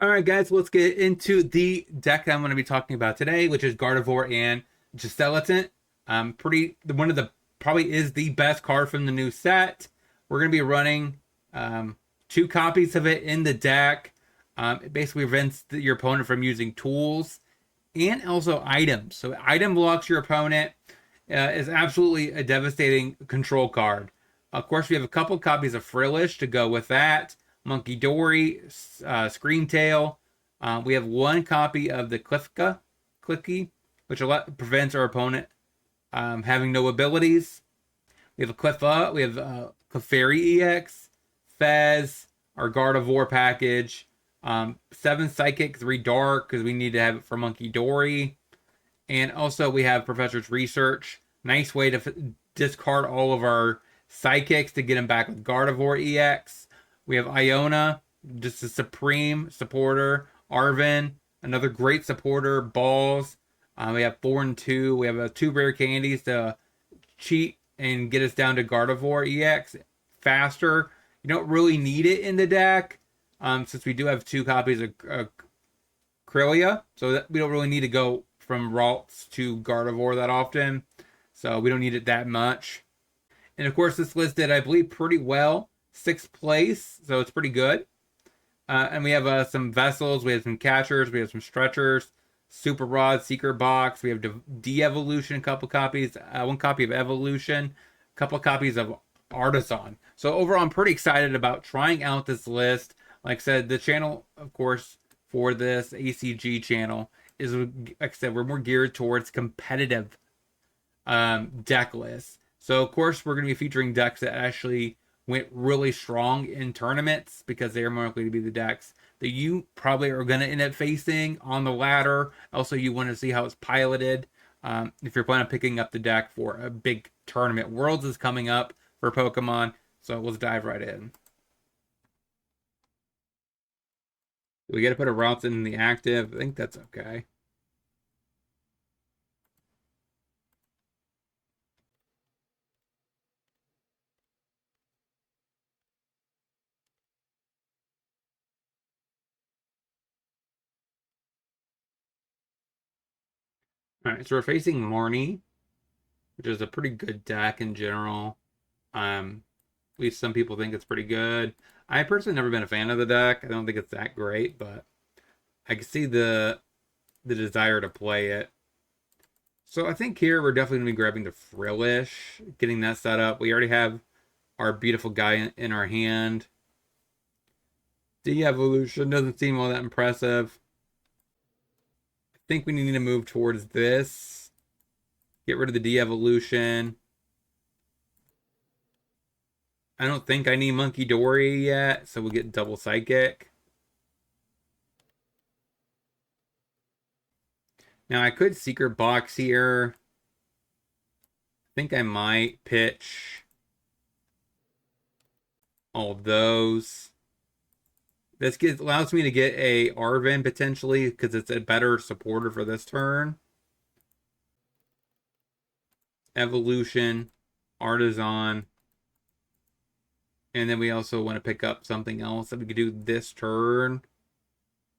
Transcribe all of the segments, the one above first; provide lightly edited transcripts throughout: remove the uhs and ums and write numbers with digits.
All right, guys, let's get into the deck that I'm going to be talking about today, which is Gardevoir and Jellicent. Pretty one of the probably is the best card from the new set. We're going to be running two copies of it in the deck. It basically prevents your opponent from using tools and also items. So item blocks your opponent is absolutely a devastating control card. Of course, we have a couple copies of Frillish to go with that. Monkey Dory, Screamtail. We have one copy of the Clicky, which prevents our opponent having no abilities. We have a Cliffa, we have Clefairy EX, Fez, our Gardevoir package, 7 Psychic, 3 Dark, because we need to have it for Monkey Dory. And also we have Professor's Research. Nice way to discard all of our Psychics to get them back with Gardevoir EX. We have Iona, just a supreme supporter. Arvin, another great supporter. Balls. We have 4 and 2. We have 2 rare candies to cheat and get us down to Gardevoir EX faster. You don't really need it in the deck since we do have 2 copies of Krilia, so that we don't really need to go from Ralts to Gardevoir that often. So we don't need it that much. And of course, this list did, I believe, pretty well. 6th place, so it's pretty good. And we have some vessels, we have some catchers, we have some stretchers, Super Rod, Secret Box. We have De-Evolution, a couple copies, 1 copy of Evolution, a couple copies of Artisan. So overall, I'm pretty excited about trying out this list. Like I said, the channel, of course, for this ACG channel is, like I said, we're more geared towards competitive deck lists. So of course, we're going to be featuring decks that actually went really strong in tournaments because they are more likely to be the decks that you probably are going to end up facing on the ladder. Also, you want to see how it's piloted. If you're planning on picking up the deck for a big tournament, Worlds is coming up for Pokemon. So let's dive right in. We got to put a route in the active. I think that's okay. All right, so we're facing Marnie, which is a pretty good deck in general. At least some people think it's pretty good. I personally never been a fan of the deck. I don't think it's that great, but I can see the desire to play it. So I think here we're definitely gonna be grabbing the Frillish, getting that set up. We already have our beautiful guy in our hand. De-Evolution doesn't seem all that impressive. I think we need to move towards this. Get rid of the De-Evolution. I don't think I need Monkey Dory yet, so we'll get double Psychic. Now I could Secret Box here. I think I might pitch all those. Allows me to get a Arvin potentially because it's a better supporter for this turn. Evolution, Artisan, and then we also want to pick up something else that we could do this turn.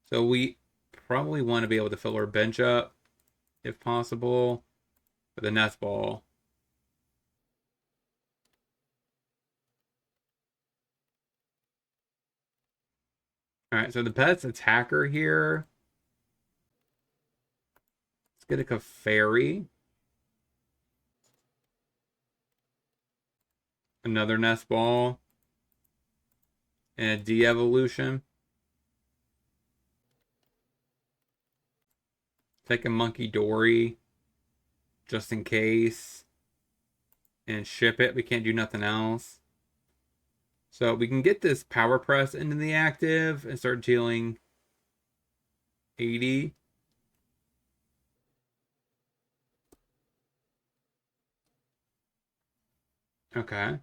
So we probably want to be able to fill our bench up if possible with a Nest Ball. All right, so the pet's attacker here. Let's get a Clefairy. Another Nest Ball. And a De-Evolution. Take a Monkey Dory. Just in case. And ship it. We can't do nothing else. So we can get this Power Press into the active and start dealing 80. Okay.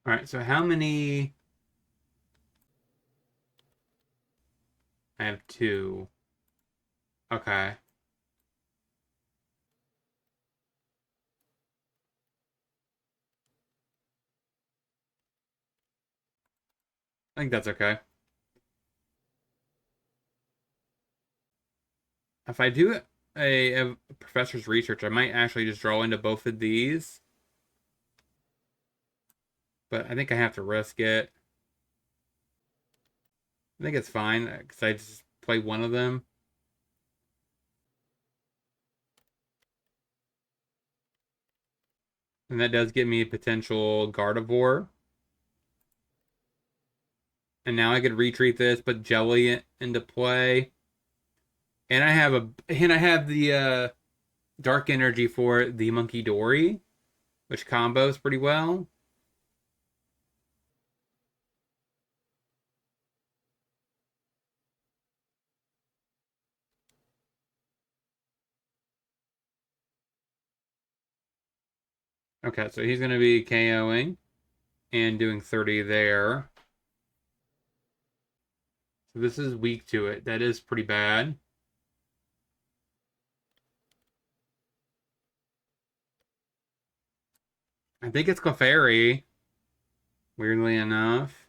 All right, so how many? I have 2. Okay. I think that's okay. If I do a professor's research, I might actually just draw into both of these, but I think I have to risk it. I think it's fine because I just play one of them. And that does give me a potential Gardevoir. And now I could retreat this, put Jelly into play. And I have the dark energy for the Monkey Dory, which combos pretty well. Okay, so he's gonna be KOing and doing 30 there. So this is weak to it. That is pretty bad. I think it's Clefairy, weirdly enough.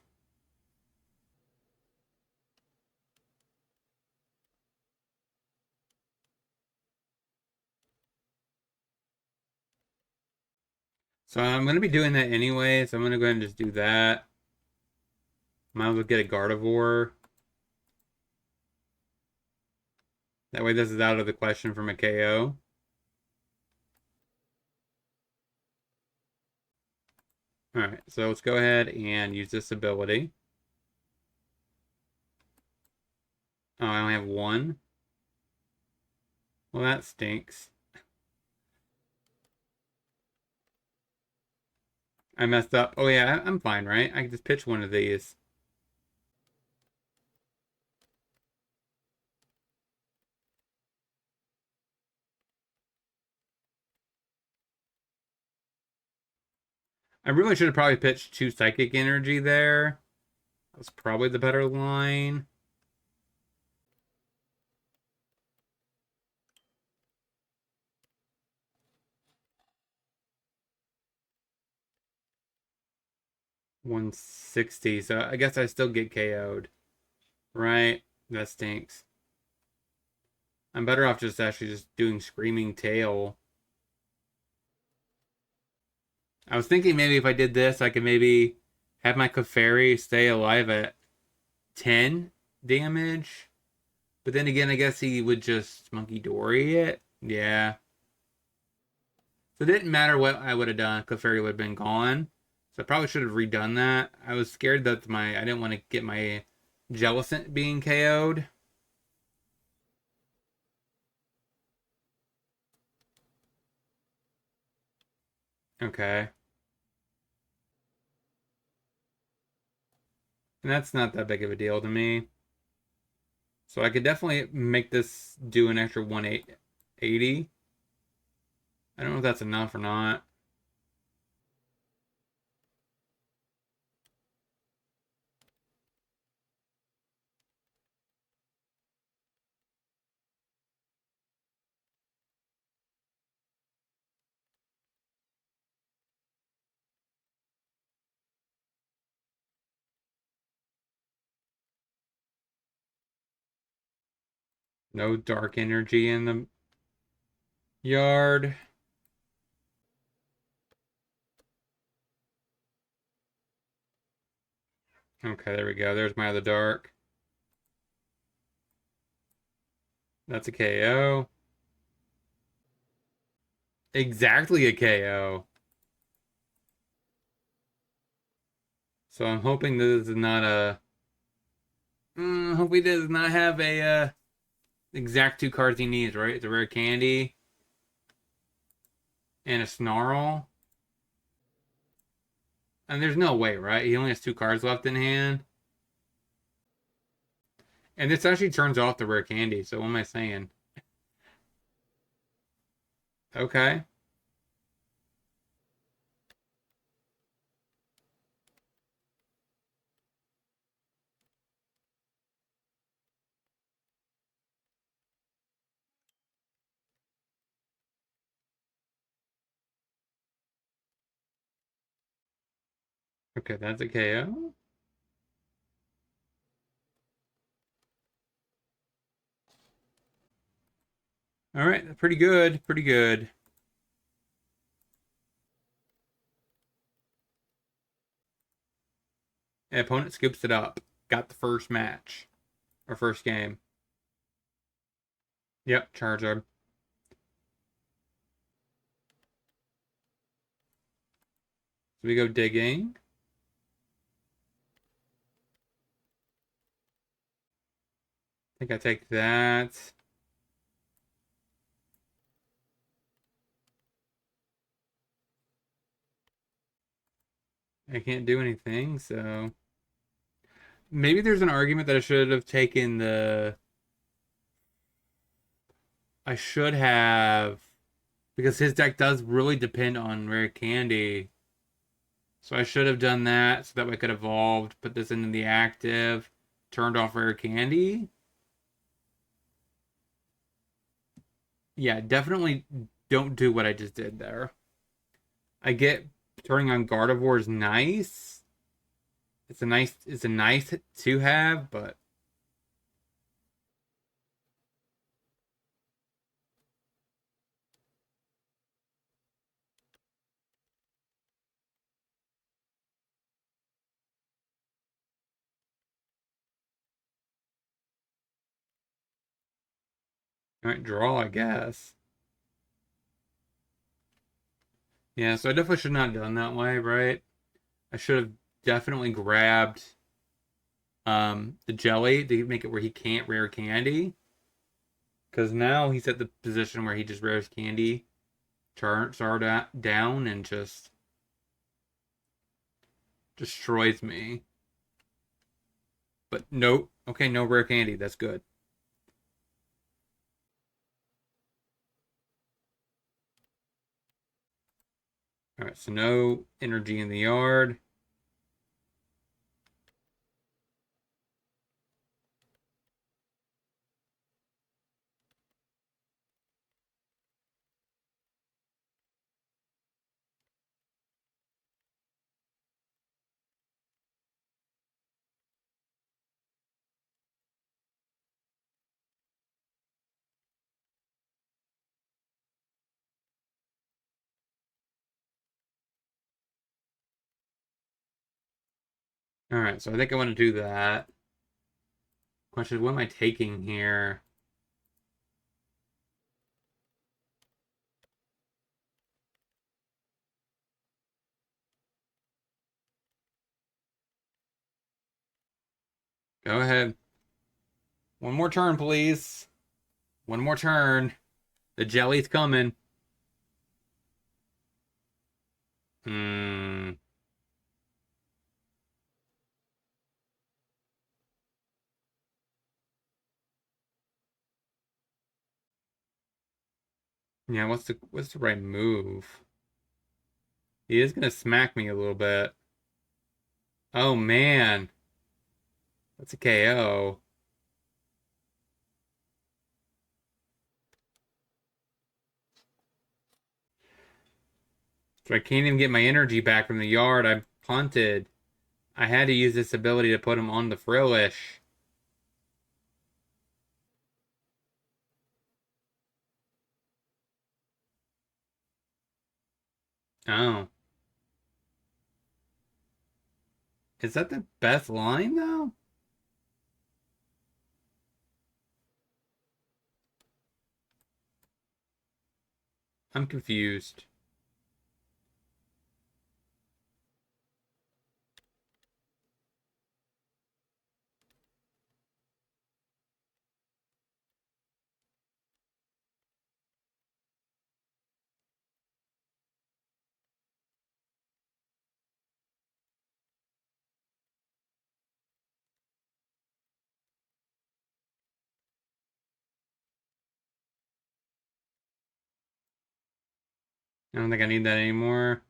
So I'm gonna be doing that anyway, so I'm gonna go ahead and just do that. Might as well get a Gardevoir. That way this is out of the question from a KO. Alright, so let's go ahead and use this ability. Oh, I only have one. Well, that stinks. I messed up. Oh yeah, I'm fine, right? I can just pitch one of these. I really should have probably pitched two Psychic Energy there. That was probably the better line. $160, so I guess I still get KO'd. Right? That stinks. I'm better off just actually just doing Screaming Tail. I was thinking maybe if I did this, I could maybe have my Clefairy stay alive at 10 damage. But then again, I guess he would just Monkey Dory it. Yeah. So it didn't matter what I would have done. Clefairy would have been gone. So I probably should have redone that. I was scared that I didn't want to get my Jellicent being KO'd. Okay. And that's not that big of a deal to me. So I could definitely make this do an extra 180. I don't know if that's enough or not. No dark energy in the yard. Okay, there we go. There's my other dark. That's a KO. Exactly a KO. So I'm hoping this is not a. Hopefully this does not have a exact two cards he needs, right? It's a rare candy and a snarl. And there's no way, right? He only has two cards left in hand. And this actually turns off the rare candy, so what am I saying? Okay. Okay, that's a KO. All right, pretty good, pretty good. The opponent scoops it up. Got the first match or first game. Yep, Charizard. So we go digging. I think I take that. I can't do anything, so maybe there's an argument that I should have taken the. I should have because his deck does really depend on rare candy. So I should have done that so that way I could have evolved, put this into the active, turned off rare candy. Yeah, definitely don't do what I just did there. I get turning on Gardevoir is nice. It's a nice to have, but I might draw, I guess. Yeah, so I definitely should not have done that way, right? I should have definitely grabbed the jelly to make it where he can't rare candy. Because now he's at the position where he just rares candy, charts are down, and just destroys me. But no, okay, no rare candy. That's good. All right, so no energy in the yard. All right, so I think I want to do that. Question: what am I taking here? Go ahead. One more turn, please. One more turn. The jelly's coming. Hmm. Yeah, what's the right move? He is gonna smack me a little bit. Oh man, that's a KO. So I can't even get my energy back from the yard. I punted. I had to use this ability to put him on the frillish. Oh, is that the best line though? I'm confused. I don't think I need that anymore.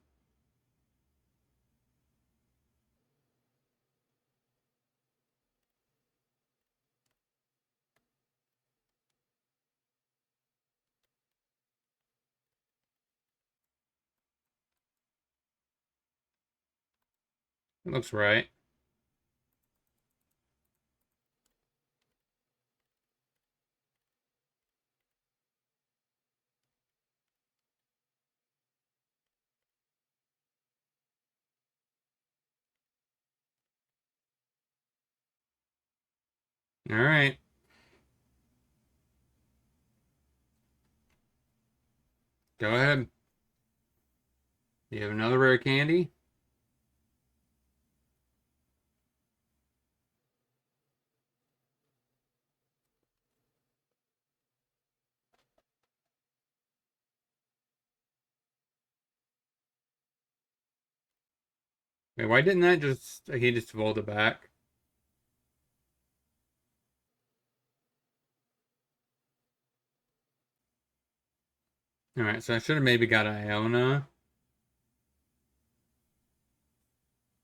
Looks right. All right. Go ahead. You have another rare candy? Wait, why didn't that just... He just folded back. All right, so I should have maybe got Iona.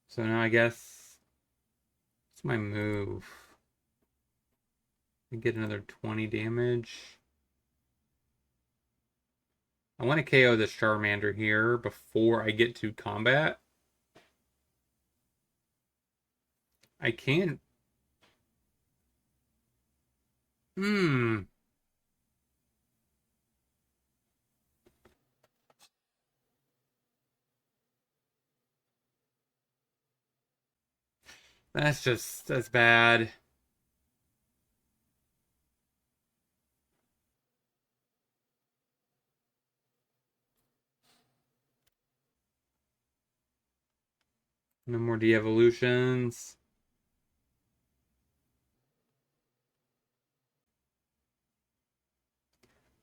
So now I guess... What's my move? I get another 20 damage. I want to KO this Charmander here before I get to combat. I can... Hmm. That's bad. No more de-evolutions.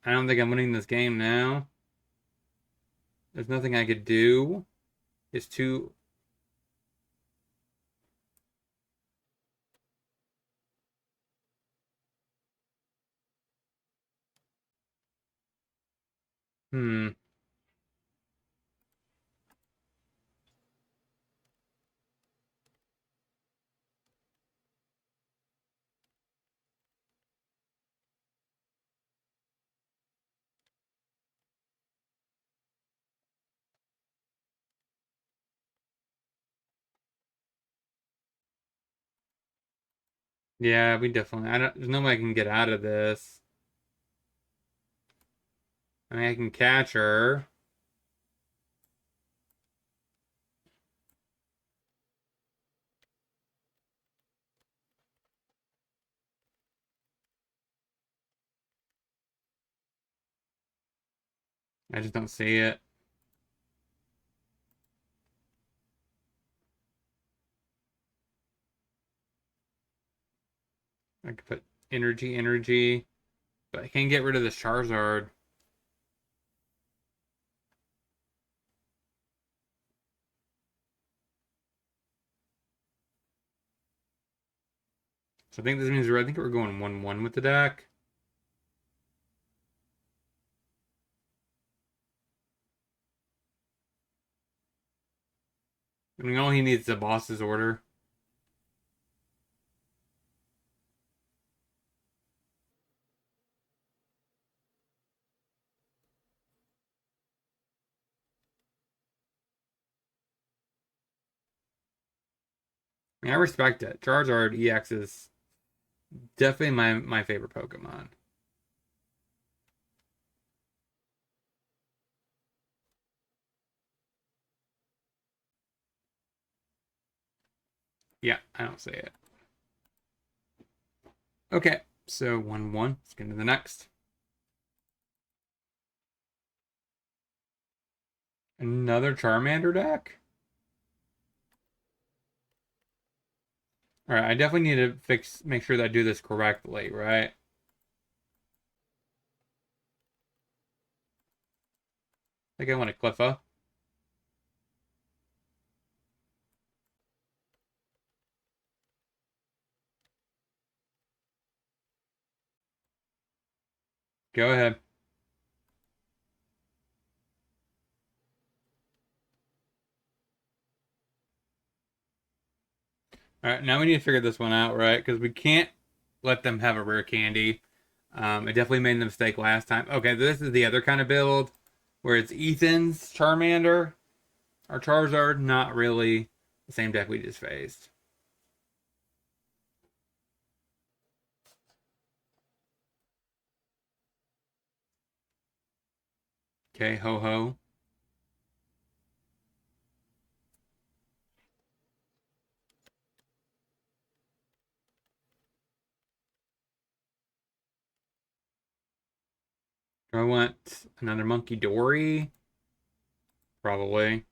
I don't think I'm winning this game now. There's nothing I could do. It's too... Hmm. Yeah, we definitely... I don't... There's no way I can get out of this. I mean, I can catch her. I just don't see it. I could put energy, but I can't get rid of the Charizard. So I think this means I think we're going 1-1 with the deck. I mean, all he needs is a boss's order. I mean, I respect it. Charizard EX is definitely my favorite Pokemon. Yeah, I don't see it. Okay, so 1-1. Let's get into the next. Another Charmander deck? Alright, I definitely need to make sure that I do this correctly, right? I think I want a Cliffa. Go ahead. Alright, now we need to figure this one out, right? Because we can't let them have a rare candy. I definitely made the mistake last time. Okay, this is the other kind of build where it's Ethan's Charmander. Our Charizard, not really. The same deck we just faced. Okay, ho ho. Do I want another Monkey Dory? Probably.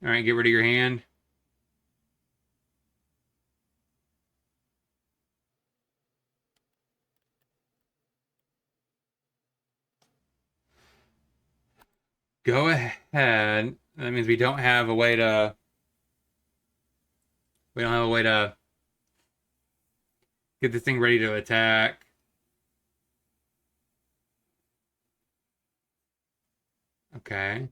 All right, get rid of your hand. Go ahead. That means we don't have a way to. We don't have a way to get this thing ready to attack. Okay.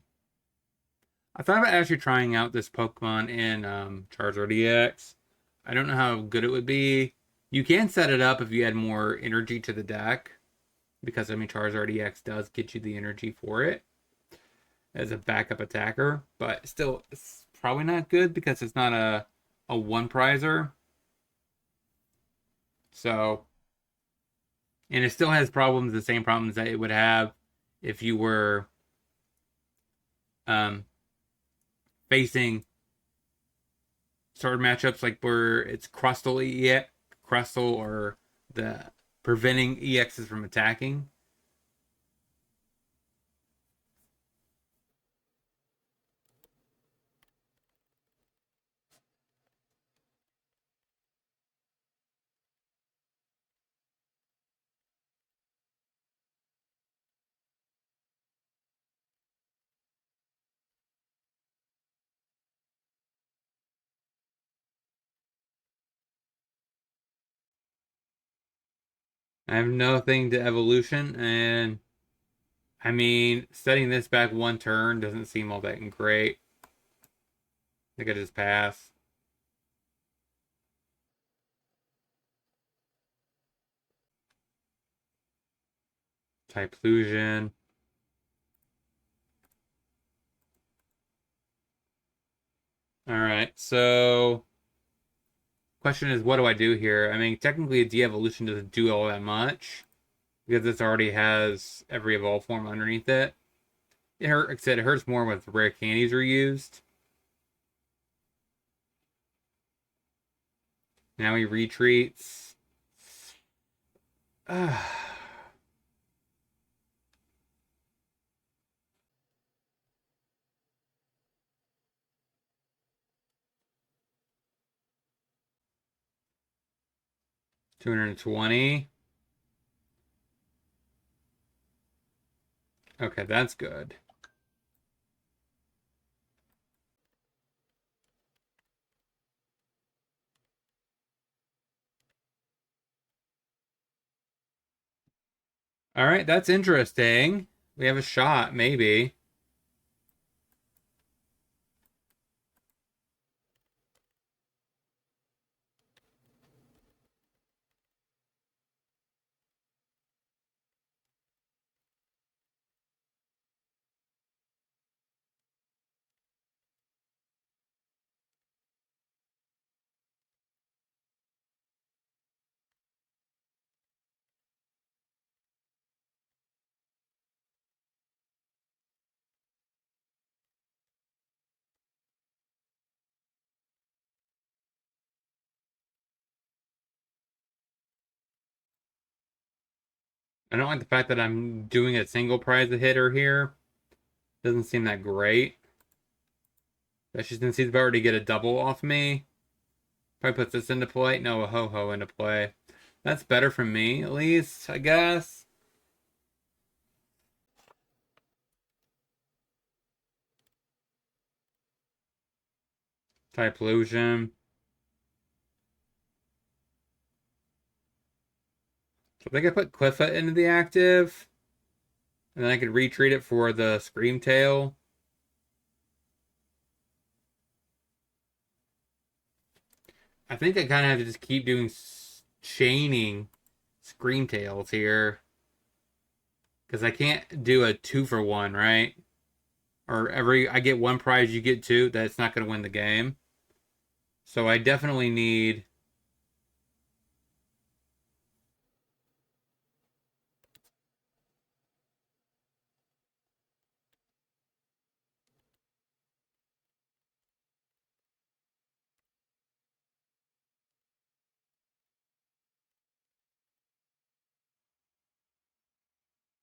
I thought about actually trying out this Pokemon in Charizard EX. I don't know how good it would be. You can set it up if you add more energy to the deck, because I mean Charizard EX does get you the energy for it as a backup attacker, but still it's probably not good because it's not a one prizer. So, and it still has problems, the same problems that it would have if you were um facing certain matchups like where it's Crustal EX, Crustal, or the preventing EXs from attacking. I have nothing to evolution, and I mean, setting this back one turn doesn't seem all that great. I think I just pass. Typhlosion. All right, so question is, what do I do here? I mean, technically, a de-evolution doesn't do all that much because this already has every evolve form underneath it. It hurt, like I said, it hurts more when rare candies are used. Now he retreats. 220. Okay, that's good. All right, that's interesting. We have a shot, maybe. I don't like the fact that I'm doing a single prize a hitter here. Doesn't seem that great. Especially since he's about to get a double off me. Probably puts this into play. No, a ho-ho into play. That's better for me, at least, I guess. Typhlosion. So I think I put Cliffa into the active. And then I could retreat it for the Scream Tail. I think I kind of have to just keep doing chaining Scream Tails here. Because I can't do a 2-for-1, right? or I get one prize, you get two, that's not going to win the game. So I definitely need.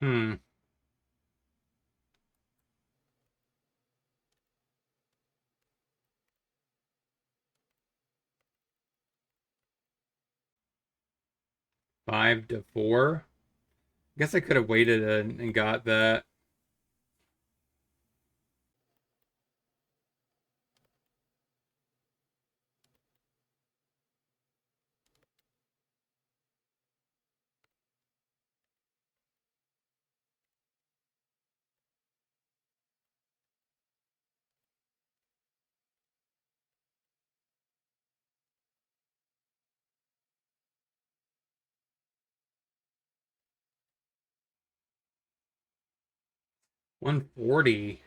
Hmm. 5 to 4. I guess I could have waited and got that. $140.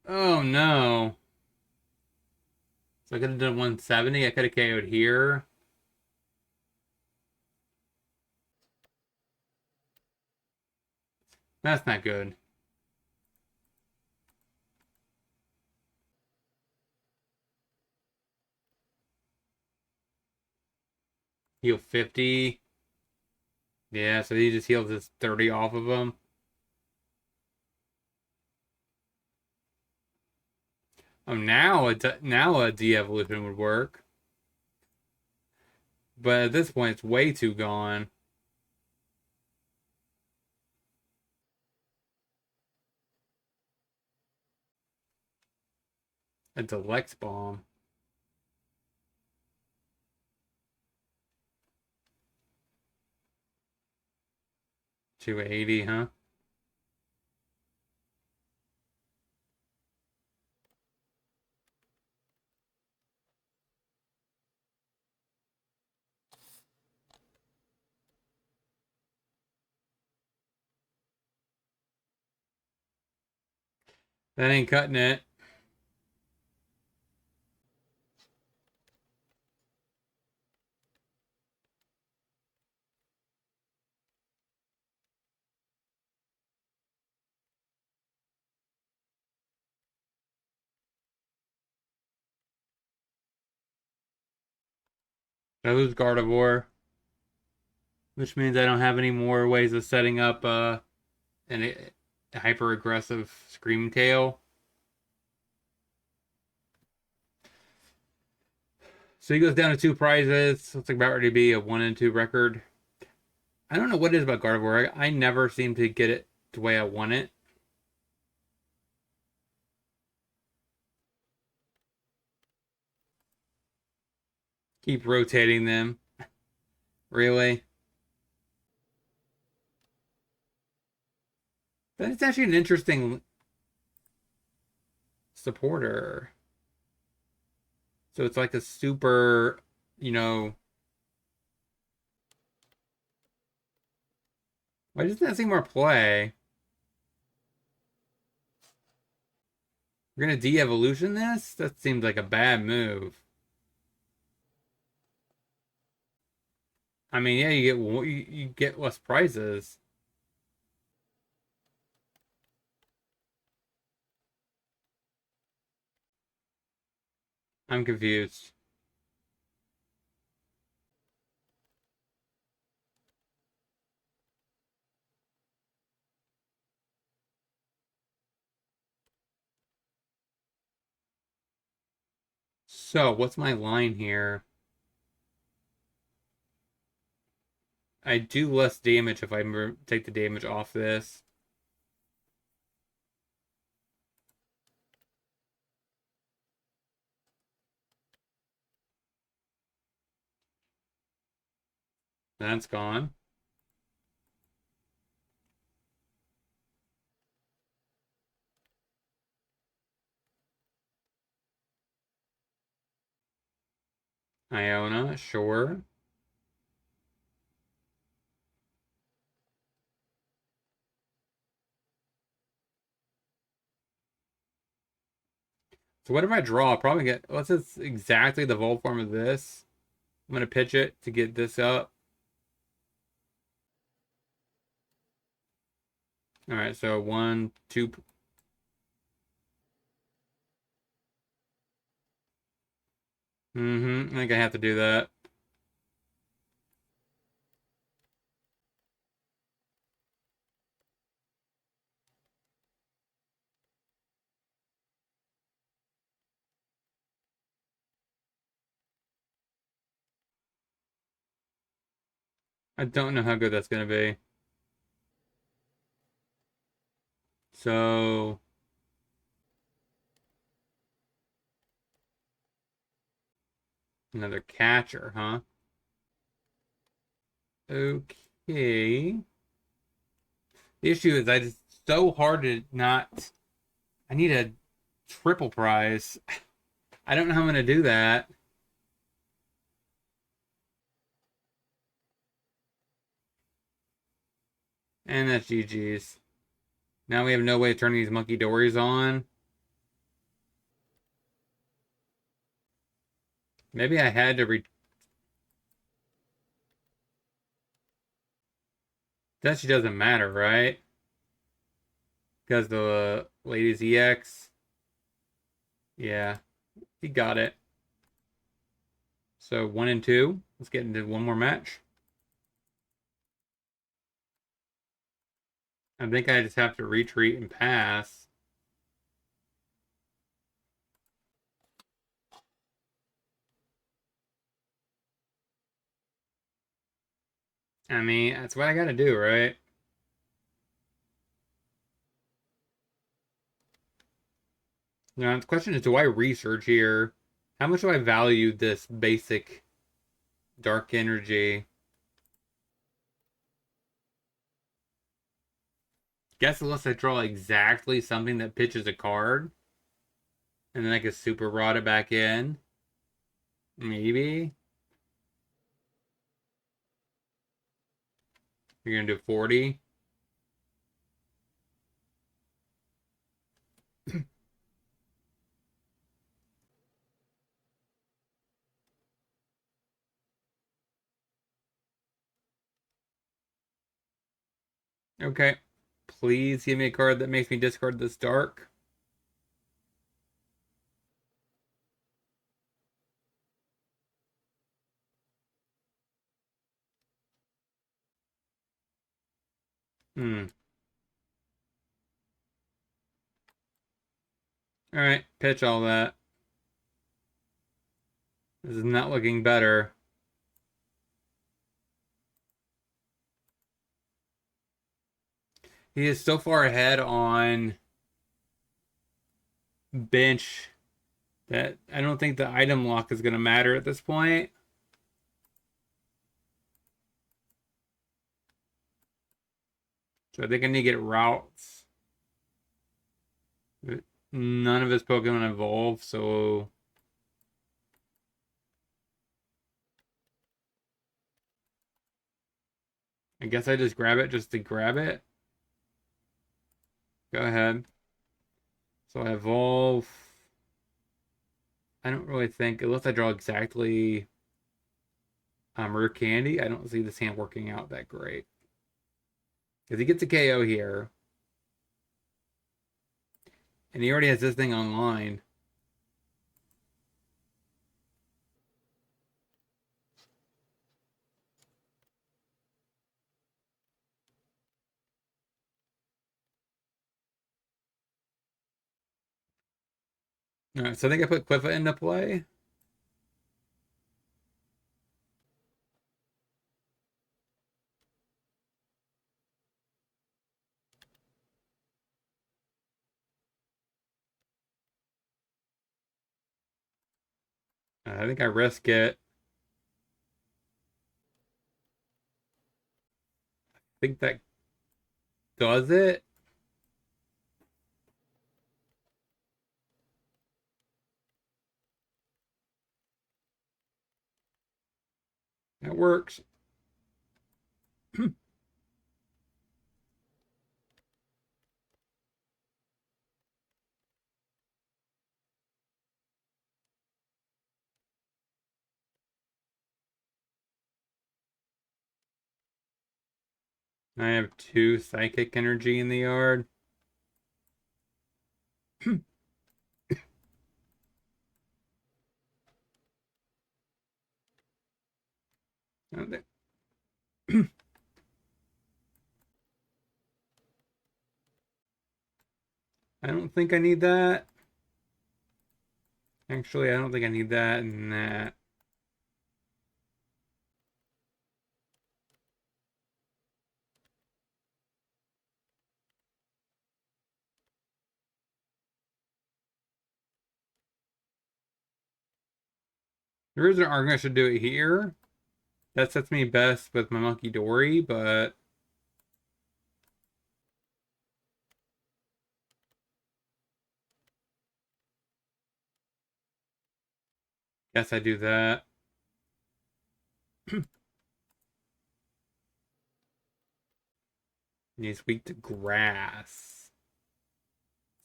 Oh no. So I could have done 170. I could have KO'd here. That's not good. Heal 50. Yeah, so he just heals his 30 off of him. Oh, now a de-evolution would work. But at this point, it's way too gone. A Deluxe Bomb. 280, huh? That ain't cutting it. I lose Gardevoir, which means I don't have any more ways of setting up a hyper aggressive Scream Tail. So he goes down to two prizes. Looks like about ready to be a 1-2 record. I don't know what it is about Gardevoir. I never seem to get it the way I want it. Keep rotating them. Really? That's actually an interesting supporter. So it's like a super, you know. Why doesn't that seem more play? We're gonna de-evolution this? That seems like a bad move. I mean, yeah, you get less prizes. I'm confused. So, what's my line here? I do less damage if I take the damage off this. That's gone. Iona, sure. So whatever I draw, I'll probably get, what's this exactly the vol form of this? I'm gonna pitch it to get this up. All right, so 1, 2. I think I have to do that. I don't know how good that's gonna be. So another catcher, huh? Okay. The issue is it's so hard to not. I need a triple prize. I don't know how I'm gonna do that. And that's GG's. Now we have no way of turning these monkey dories on. Maybe I had to re. That she doesn't matter, right? Because the ladies EX. Yeah, he got it. So 1 and 2. Let's get into one more match. I think I just have to retreat and pass. I mean, that's what I gotta do, right? Now, the question is, do I research here? How much do I value this basic dark energy? Guess unless I draw exactly something that pitches a card, and then I can super rod it back in. Maybe. You're gonna do 40. Okay. Please give me a card that makes me discard this dark. Hmm. All right. Pitch all that. This is not looking better. He is so far ahead on bench that I don't think the item lock is going to matter at this point. So I think I need to get routes. None of his Pokemon evolve, so I guess I just grab it just to grab it. Go ahead. So I evolve. I don't really think, unless I draw exactly Rare Candy, I don't see this hand working out that great. Because he gets a KO here. And he already has this thing online. All right, so I think I put Cliffa into play. I think I risk it. I think that does it. That works. I have 2 psychic energy in the yard. I don't think, I don't think I need that. Actually, I don't think I need that and that. There is an argument I should do it here. That sets me best with my Monkey Dory, but guess I do that. He's weak to grass.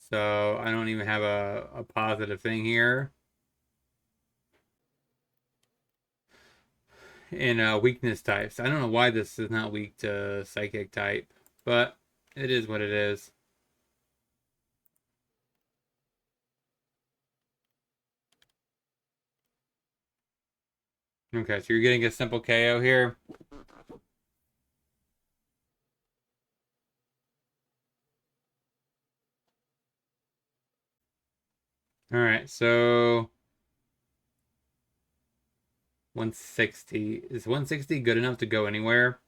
So I don't even have a positive thing here. In weakness types. I don't know why this is not weak to psychic type, but it is what it is. Okay, so you're getting a simple KO here. All right, so 160. Is 160 good enough to go anywhere?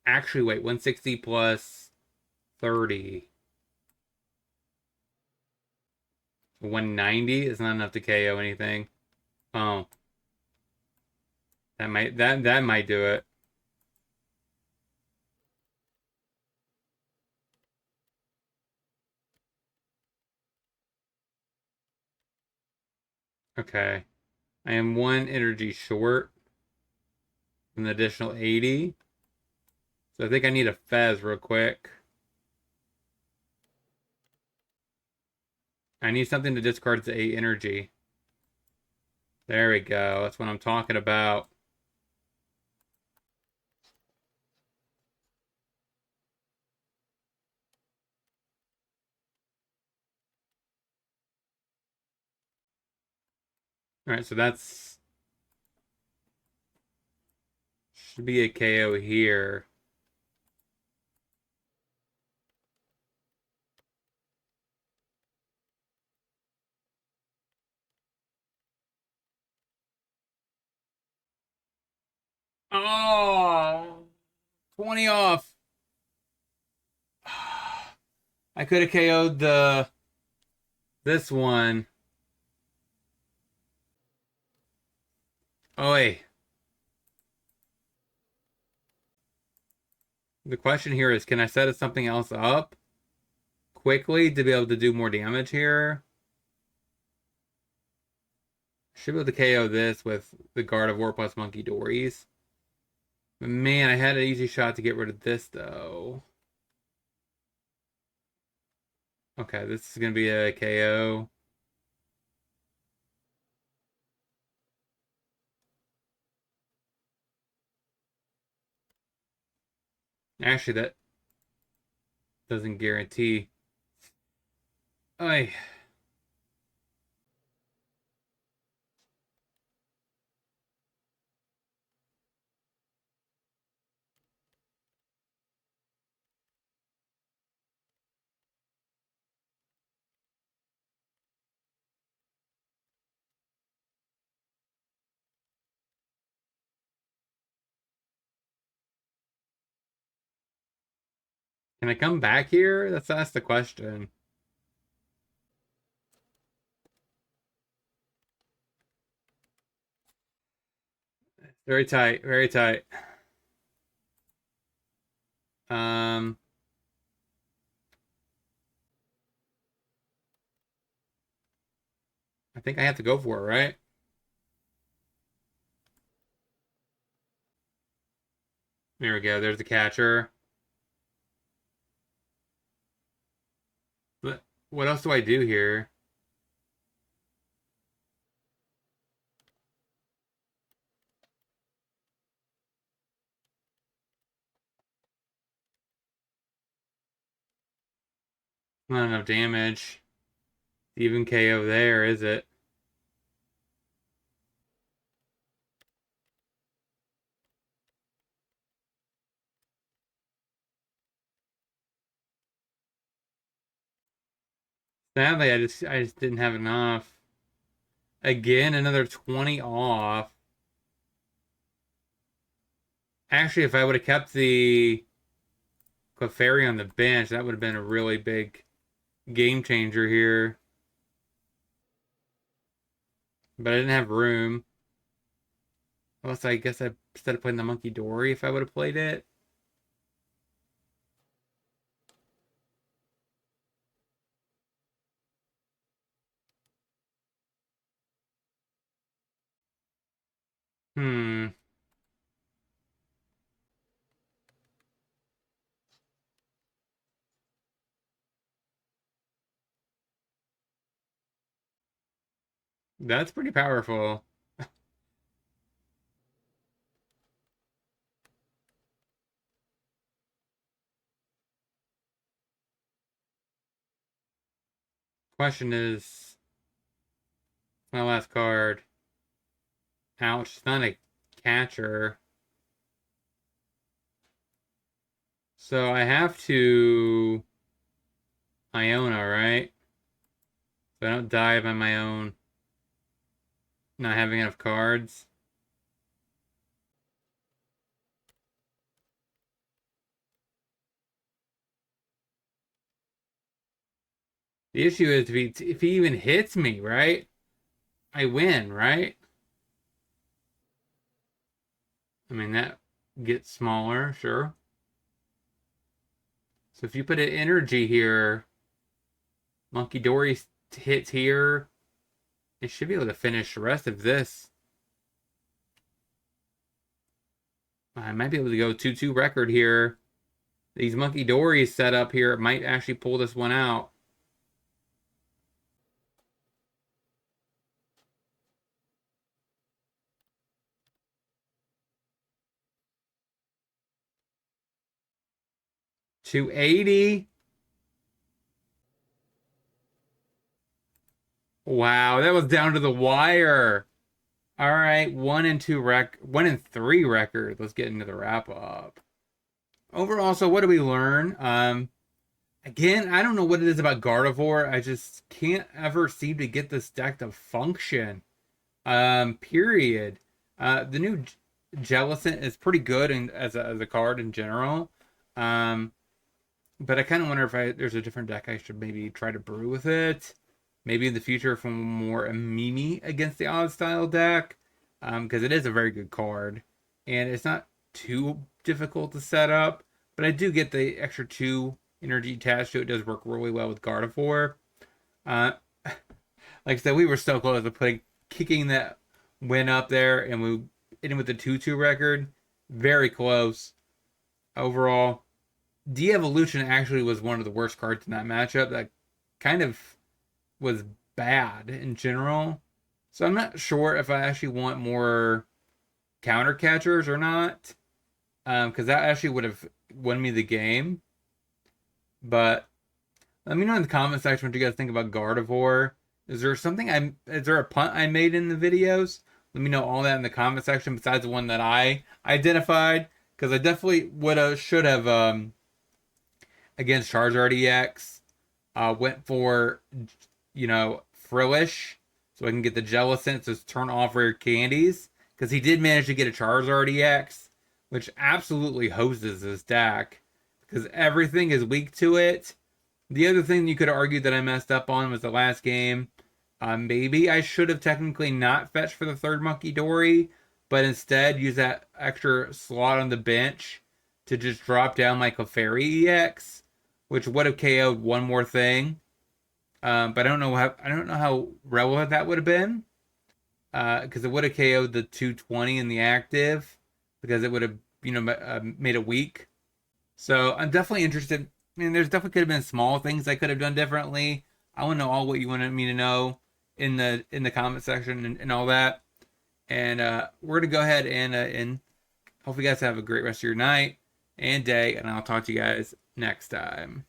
Actually, wait, 160 plus 30. 190 is not enough to KO anything. Oh, that might do it. Okay. I am 1 energy short. An additional 80. So I think I need a Fez real quick. I need something to discard the 8 energy. There we go. That's what I'm talking about. All right, so that's should be a KO here. Oh, 20 off. I could have KO'd the this one. Oh wait. The question here is, can I set something else up quickly to be able to do more damage here? Should be able to KO this with the Guard of War plus Monkey Dories. But man, I had an easy shot to get rid of this though. Okay, this is gonna be a KO. Actually, that doesn't guarantee. Oy. Can I come back here? That's the question. Very tight, very tight. Um, I think I have to go for it, right? There we go. There's the catcher. But what else do I do here? Not enough damage. Even KO there, is it? Sadly, I just didn't have enough. Again, another 20 off. Actually, if I would have kept the Clefairy on the bench, that would have been a really big game changer here. But I didn't have room. Unless I guess I instead of playing the Monkey Dory, if I would have played it. Hmm. That's pretty powerful. Question is, my last card. Ouch, it's not a catcher. So I have to Iona, right? So I don't die by my own not having enough cards. The issue is if he even hits me, right? I win, right? I mean that gets smaller, sure. So if you put an energy here, Monkey Dory hits here, it should be able to finish the rest of this. I might be able to go 2-2 record here. These Monkey Dories set up here might actually pull this one out. $280. Wow, that was down to the wire. All right, 1 and 3 record. Let's get into the wrap up. Overall, so what do we learn? Again, I don't know what it is about Gardevoir. I just can't ever seem to get this deck to function. Period. The new Jellicent is pretty good as a card in general. Um, but I kind of wonder if there's a different deck I should maybe try to brew with it. Maybe in the future from more a Mimi against the odd style deck. Because it is a very good card. And it's not too difficult to set up. But I do get the extra 2 energy attached to it. It does work really well with Gardevoir. Uh, like I said, we were so close to kicking that win up there, and we ended with the 2-2 record. Very close overall. De-Evolution actually was one of the worst cards in that matchup. That kind of was bad in general. So I'm not sure if I actually want more counter catchers or not. Because that actually would have won me the game. But let me know in the comment section what you guys think about Gardevoir. Is there a punt I made in the videos? Let me know all that in the comment section besides the one that I identified. Because I definitely should have against Charizard EX. Went for, Frillish. So I can get the Jellicent to turn off rare candies. Because he did manage to get a Charizard EX. Which absolutely hoses this deck. Because everything is weak to it. The other thing you could argue that I messed up on was the last game. Maybe I should have technically not fetched for the third Monkey Dory, but instead use that extra slot on the bench to just drop down my Clefairy EX, which would have KO'd one more thing. But I don't know how relevant that would have been, because it would have KO'd the 220 in the active, because it would have made a weak. So I'm definitely interested. I mean, there's definitely could have been small things I could have done differently. I want to know all what you wanted me to know in the comment section and all that. And we're gonna go ahead and hope you guys have a great rest of your night and day. And I'll talk to you guys next time.